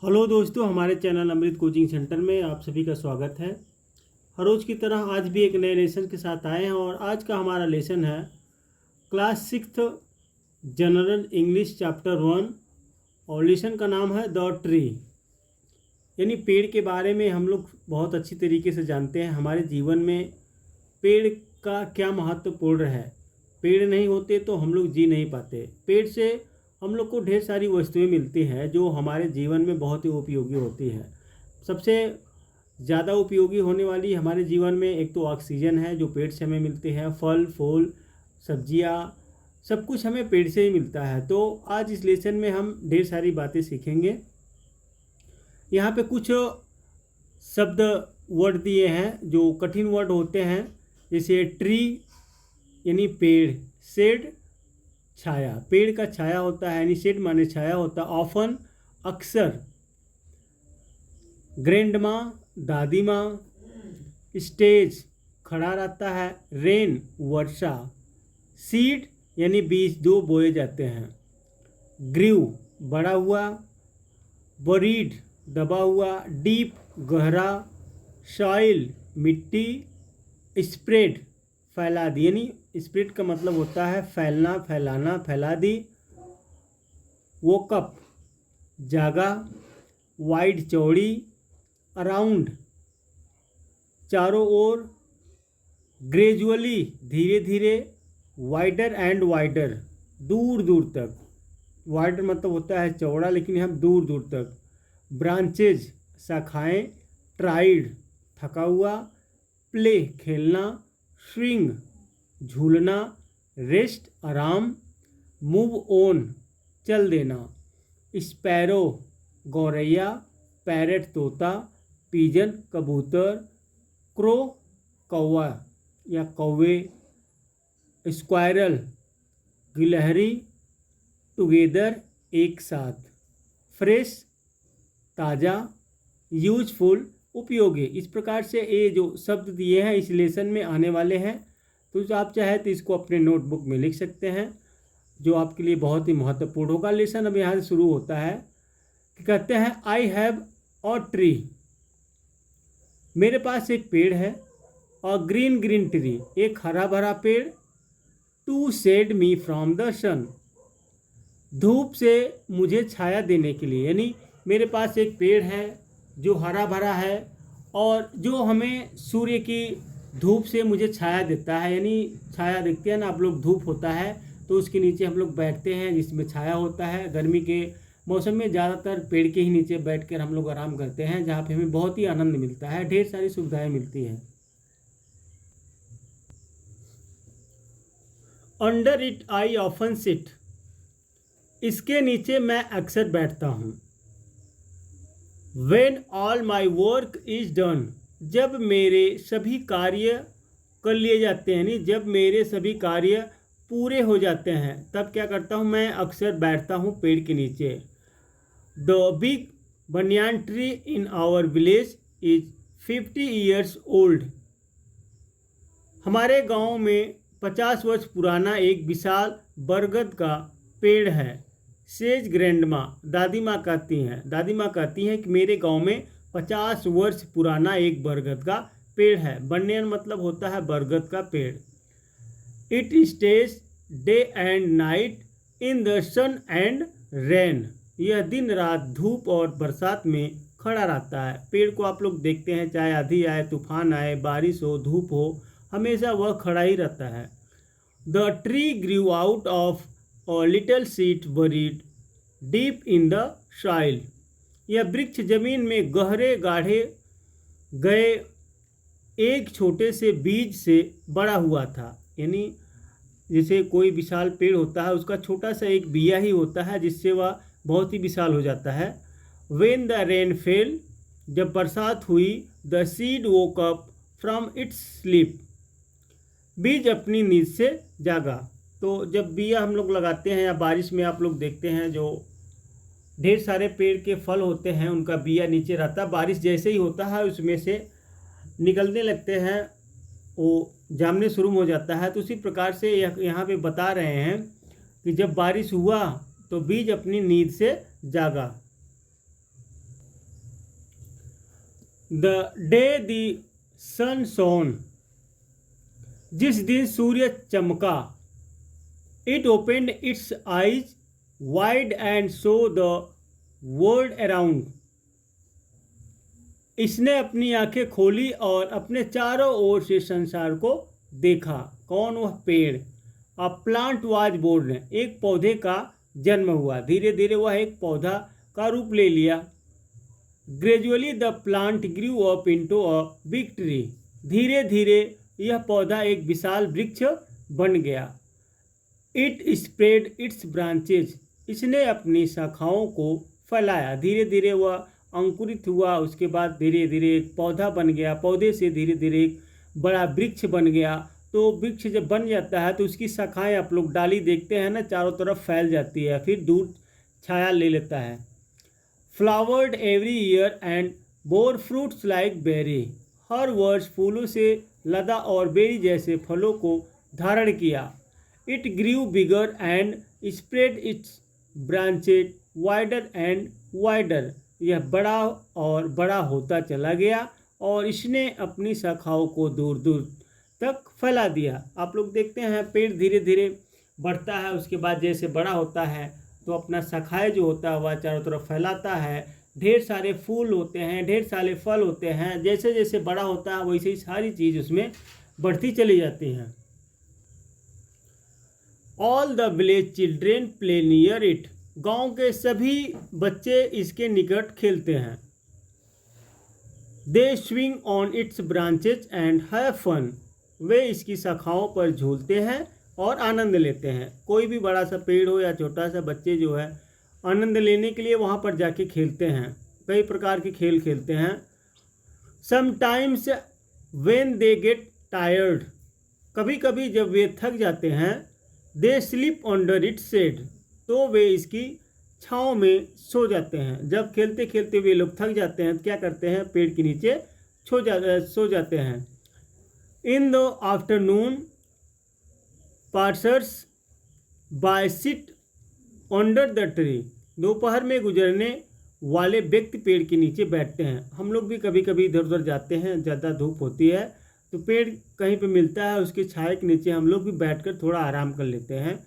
Hello दोस्तों, हमारे channel अमृत coaching centre में आप सभी का स्वागत है। हर रोज़ की तरह आज भी एक नए लेसन के साथ आए हैं और आज का हमारा लेसन है क्लास 6 जनरल इंग्लिश चैप्टर 1 और लेसन का नाम है द ट्री। यानी पेड़ के बारे में हम लोग बहुत अच्छी तरीके से जानते हैं। हमारे जीवन में पेड़ का क्या महत्वपूर्ण है। पेड़ नहीं होते तो हम लोग जी नहीं पाते। पेड़ से हम लोग को ढेर सारी वस्तुएं मिलती हैं जो हमारे जीवन में बहुत ही उपयोगी होती है। सबसे ज़्यादा उपयोगी होने वाली हमारे जीवन में एक तो ऑक्सीजन है जो पेड़ से हमें मिलती है। फल फूल सब्जियां सब कुछ हमें पेड़ से ही मिलता है। तो आज इस लेसन में हम ढेर सारी बातें सीखेंगे। यहाँ पे कुछ शब्द वर्ड दिए हैं जो कठिन वर्ड होते हैं, जैसे ट्री यानी पेड़, शेड छाया, पेड़ का छाया होता है यानी शेड माने छाया होता है। ऑफन अक्सर, ग्रैंडमा दादी माँ, स्टेज खड़ा रहता है, रेन वर्षा, सीड यानी बीज जो बोए जाते हैं, ग्रीव बड़ा हुआ, बरीड दबा हुआ, डीप गहरा, सॉइल मिट्टी, स्प्रेड फैला दी, यानी स्प्रेड का मतलब होता है फैलना फैलाना, फैला दी। वोकअप जागा, वाइड चौड़ी, अराउंड चारों ओर, ग्रेजुअली धीरे धीरे, वाइडर एंड वाइडर दूर दूर तक, वाइडर मतलब होता है चौड़ा लेकिन यहाँ दूर दूर तक, ब्रांचेज शाखाएं, ट्राइड थका हुआ, प्ले खेलना, स्विंग झूलना, रेस्ट आराम, मूव ऑन चल देना, स्पैरो गौरैया, पैरेट तोता, पिजन कबूतर, क्रो कौवा या कौवे, स्क्वायरल गिलहरी, टुगेदर एक साथ, फ्रेश ताज़ा, यूजफुल उपयोगी। इस प्रकार से ये जो शब्द दिए हैं इस लेसन में आने वाले हैं। तो आप चाहे तो इसको अपने नोटबुक में लिख सकते हैं जो आपके लिए बहुत ही महत्वपूर्ण होगा। लेसन अब यहाँ से शुरू होता है कि कहते हैं आई हैव अ ट्री, मेरे पास एक पेड़ है, और ग्रीन ग्रीन ट्री एक हरा भरा पेड़, to shade me from the sun धूप से मुझे छाया देने के लिए, यानी मेरे पास एक पेड़ है जो हरा भरा है और जो हमें सूर्य की धूप से मुझे छाया देता है। यानी छाया देखते हैं ना आप लोग, धूप होता है तो उसके नीचे हम लोग बैठते हैं जिसमें छाया होता है। गर्मी के मौसम में ज़्यादातर पेड़ के ही नीचे बैठकर हम लोग आराम करते हैं, जहाँ पे हमें बहुत ही आनंद मिलता है, ढेर सारी सुविधाएं मिलती हैं। Under it I often sit, इसके नीचे मैं अक्सर बैठता हूँ। When all my work is done, जब मेरे सभी कार्य कर लिए जाते हैं, यानी जब मेरे सभी कार्य पूरे हो जाते हैं तब क्या करता हूँ, मैं अक्सर बैठता हूँ पेड़ के नीचे। The big banyan tree in our village is 50 years old, हमारे गांव में 50 वर्ष पुराना एक विशाल बरगद का पेड़ है। सेज ग्रैंडमा, दादी माँ कहती हैं कि मेरे गांव में 50 वर्ष पुराना एक बरगद का पेड़ है। बनियान मतलब होता है बरगद का पेड़। It stays day and night in the sun and rain, यह दिन रात धूप और बरसात में खड़ा रहता है। पेड़ को आप लोग देखते हैं, चाहे आंधी आए, तूफान आए, बारिश हो, धूप हो, हमेशा वह खड़ा ही रहता है। The tree grew out of a little seed buried deep in the soil, यह वृक्ष जमीन में गहरे गाढ़े गए एक छोटे से बीज से बड़ा हुआ था। यानी जैसे कोई विशाल पेड़ होता है उसका छोटा सा एक बिया ही होता है जिससे वह बहुत ही विशाल हो जाता है। व्हेन द रेन फेल, जब बरसात हुई, the seed woke up from its sleep, बीज अपनी नींद से जागा। तो जब बिया हम लोग लगाते हैं या बारिश में आप लोग देखते हैं जो ढेर सारे पेड़ के फल होते हैं उनका बिया नीचे रहता है, बारिश जैसे ही होता है उसमें से निकलने लगते हैं, वो जामने शुरू हो जाता है। तो उसी प्रकार से यहाँ पे बता रहे हैं कि जब बारिश हुआ तो बीज अपनी नींद से जागा। The day the sun shone, जिस दिन सूर्य चमका, it opened its eyes wide and saw the world around, इसने अपनी आंखें खोली और अपने चारों ओर से संसार को देखा। कौन? वह पेड़। अ प्लांट वाज बोर्न, एक पौधे का जन्म हुआ। धीरे धीरे वह एक पौधा का रूप ले लिया। Gradually the plant grew up into a big tree, धीरे धीरे यह पौधा एक विशाल वृक्ष बन गया। इट स्प्रेड इट्स ब्रांचेज, इसने अपनी शाखाओं को फैलाया। धीरे धीरे वह अंकुरित हुआ, उसके बाद धीरे धीरे एक पौधा बन गया, पौधे से धीरे धीरे एक बड़ा वृक्ष बन गया। तो वृक्ष जब बन जाता है तो उसकी शाखाएं, आप लोग डाली देखते हैं ना, चारों तरफ फैल जाती है, फिर दूर छाया ले लेता है। Flowered every year and bore fruits like berry, हर वर्ष फूलों से लदा और बेरी जैसे फलों को धारण किया। It grew bigger and spread its branches wider and wider, यह बड़ा और बड़ा होता चला गया और इसने अपनी शाखाओं को दूर दूर तक फैला दिया। आप लोग देखते हैं पेड़ धीरे धीरे बढ़ता है, उसके बाद जैसे बड़ा होता है तो अपना शाखाएं जो होता है वह चारों तरफ फैलाता है। ढेर सारे फूल होते हैं, ढेर सारे फल होते हैं। जैसे जैसे बड़ा होता है वैसे ही सारी चीज़ उसमें बढ़ती चली जाती हैं। All the village children play near it, गांव के सभी बच्चे इसके निकट खेलते हैं। They swing on its branches and have fun, वे इसकी शाखाओं पर झूलते हैं और आनंद लेते हैं। कोई भी बड़ा सा पेड़ हो या छोटा सा, बच्चे जो है आनंद लेने के लिए वहाँ पर जाके खेलते हैं, कई प्रकार के खेल खेलते हैं। Sometimes when they get tired, कभी कभी जब वे थक जाते हैं, they sleep under its shade, तो वे इसकी छाँव में सो जाते हैं। जब खेलते खेलते वे लोग थक जाते हैं तो क्या करते हैं, पेड़ के नीचे सो जाते हैं। In the afternoon passers by sit under the tree, दोपहर में गुजरने वाले व्यक्ति पेड़ के नीचे बैठते हैं। हम लोग भी कभी कभी इधर उधर जाते हैं, ज़्यादा धूप होती है तो पेड़ कहीं पे मिलता है, उसके छाए के नीचे हम लोग भी बैठकर थोड़ा आराम कर लेते हैं।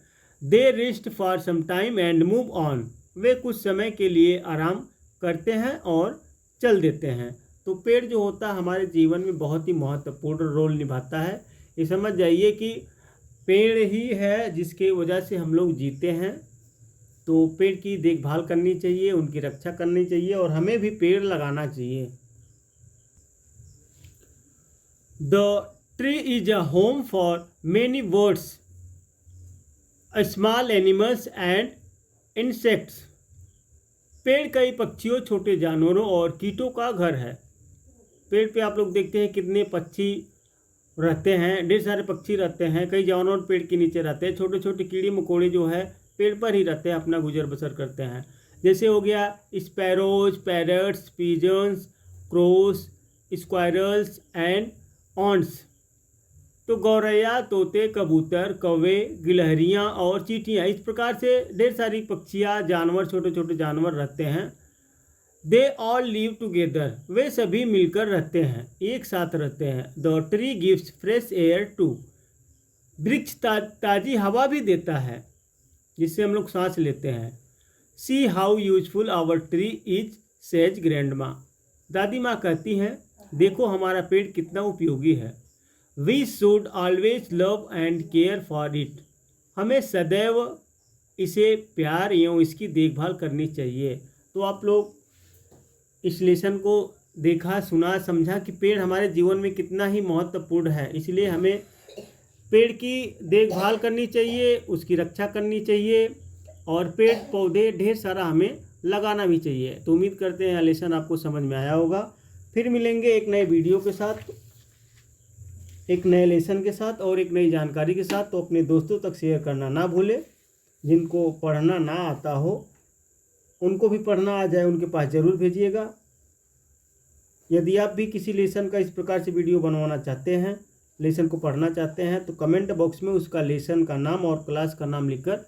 They rest for some time and move on, वे कुछ समय के लिए आराम करते हैं और चल देते हैं। तो पेड़ जो होता है हमारे जीवन में बहुत ही महत्वपूर्ण रोल निभाता है। ये समझ जाइए कि पेड़ ही है जिसके वजह से हम लोग जीते हैं। तो पेड़ की देखभाल करनी चाहिए, उनकी रक्षा करनी चाहिए और हमें भी पेड़ लगाना चाहिए। The tree is a home for many birds, small animals and insects, पेड़ कई पक्षियों, छोटे जानवरों और कीटों का घर है। पेड़ पे आप लोग देखते हैं कितने पक्षी रहते हैं, ढेर सारे पक्षी रहते हैं, कई जानवर पेड़ के नीचे रहते हैं। छोटे छोटे कीड़े मकोड़े जो है पेड़ पर ही रहते हैं, अपना गुजर बसर करते हैं। जैसे हो गया sparrows, parrots, pigeons, crows, squirrels and ants. तो गौरैया, तोते, कबूतर, कौवे, गिलहरियाँ और चींटियाँ, इस प्रकार से ढेर सारी पक्षियाँ, जानवर, छोटे छोटे जानवर रहते हैं। दे ऑल लिव टुगेदर, वे सभी मिलकर रहते हैं, एक साथ रहते हैं। The tree gives fresh air to, वृक्ष ताज़ी हवा भी देता है जिससे हम लोग सांस लेते हैं। See how useful our tree is, says grandma, दादी माँ कहती हैं देखो हमारा पेड़ कितना उपयोगी है। We should always love and care for it, हमें सदैव इसे प्यार एवं इसकी देखभाल करनी चाहिए। तो आप लोग इस लेसन को देखा, सुना, समझा कि पेड़ हमारे जीवन में कितना ही महत्वपूर्ण है। इसलिए हमें पेड़ की देखभाल करनी चाहिए, उसकी रक्षा करनी चाहिए और पेड़ पौधे ढेर सारा हमें लगाना भी चाहिए। तो उम्मीद करते हैं लेसन आपको समझ में आया होगा। फिर मिलेंगे एक नए वीडियो के साथ, एक नए लेसन के साथ और एक नई जानकारी के साथ। तो अपने दोस्तों तक शेयर करना ना भूलें। जिनको पढ़ना ना आता हो उनको भी पढ़ना आ जाए, उनके पास ज़रूर भेजिएगा। यदि आप भी किसी लेसन का इस प्रकार से वीडियो बनवाना चाहते हैं, लेसन को पढ़ना चाहते हैं, तो कमेंट बॉक्स में उसका लेसन का नाम और क्लास का नाम लिखकर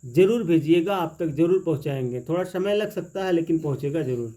ज़रूर भेजिएगा। आप तक ज़रूर पहुंचाएंगे। थोड़ा समय लग सकता है लेकिन पहुंचेगा ज़रूर।